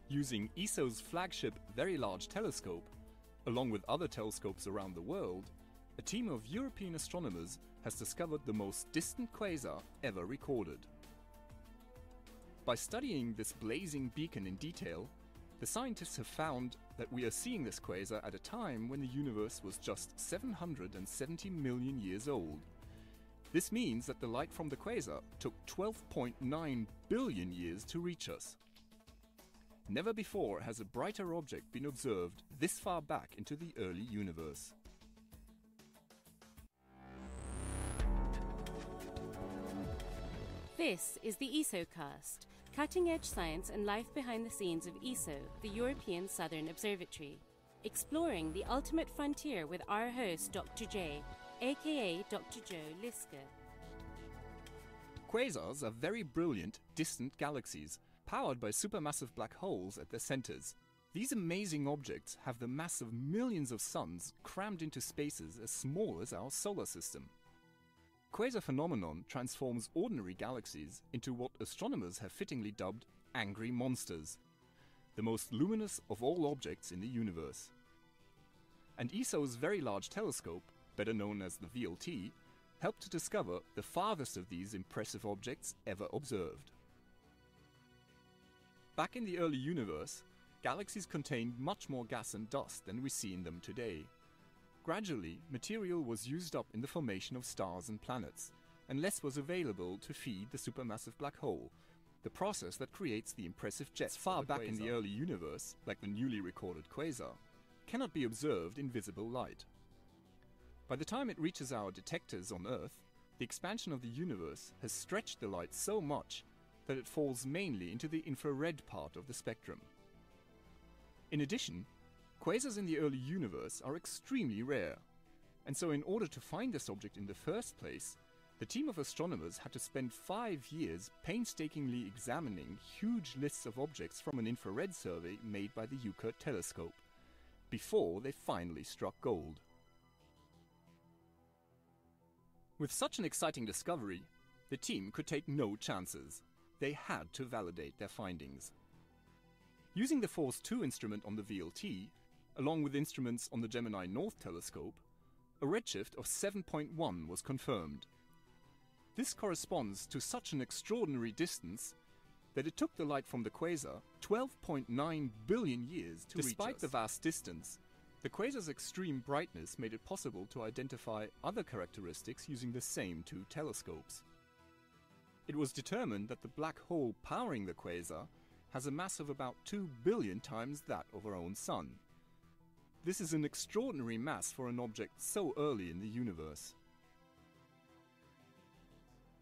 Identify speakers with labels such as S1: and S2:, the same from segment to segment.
S1: Using ESO's flagship Very Large Telescope, along with other telescopes around the world, a team of European astronomers has discovered the most distant quasar ever recorded. By studying this blazing beacon in detail, the scientists have found that we are seeing this quasar at a time when the universe was just 770 million years old. This means that the light from the quasar took 12.9 billion years to reach us. Never before has a brighter object been observed this far back into the early universe.
S2: This is the ESOcast, cutting-edge science and life behind the scenes of ESO, the European Southern Observatory, exploring the ultimate frontier with our host Dr. J, aka Dr. Joe Liske.
S1: Quasars are very brilliant, distant galaxies, powered by supermassive black holes at their centers. These amazing objects have the mass of millions of suns crammed into spaces as small as our solar system. Quasar phenomenon transforms ordinary galaxies into what astronomers have fittingly dubbed angry monsters, the most luminous of all objects in the universe. And ESO's Very Large Telescope, better known as the VLT, helped to discover the farthest of these impressive objects ever observed. Back in the early universe, galaxies contained much more gas and dust than we see in them today. Gradually, material was used up in the formation of stars and planets, and less was available to feed the supermassive black hole, the process that creates the impressive jets far back in the early universe, like the newly recorded quasar, cannot be observed in visible light. By the time it reaches our detectors on Earth, the expansion of the universe has stretched the light so much that it falls mainly into the infrared part of the spectrum. In addition, quasars in the early universe are extremely rare, and so in order to find this object in the first place, the team of astronomers had to spend 5 years painstakingly examining huge lists of objects from an infrared survey made by the Herbert telescope, before they finally struck gold. With such an exciting discovery, the team could take no chances. They had to validate their findings. Using the Force 2 instrument on the VLT, along with instruments on the Gemini North telescope, a redshift of 7.1 was confirmed. This corresponds to such an extraordinary distance that it took the light from the quasar 12.9 billion years to reach us. Despite the vast distance, the quasar's extreme brightness made it possible to identify other characteristics using the same two telescopes. It was determined that the black hole powering the quasar has a mass of about 2 billion times that of our own Sun. This is an extraordinary mass for an object so early in the universe.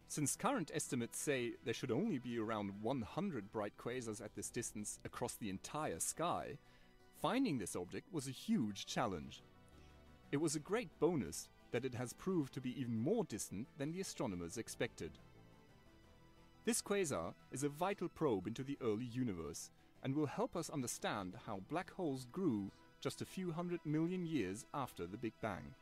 S1: Since current estimates say there should only be around 100 bright quasars at this distance across the entire sky, finding this object was a huge challenge. It was a great bonus that it has proved to be even more distant than the astronomers expected. This quasar is a vital probe into the early universe and will help us understand how black holes grew just a few 100 million years after the Big Bang.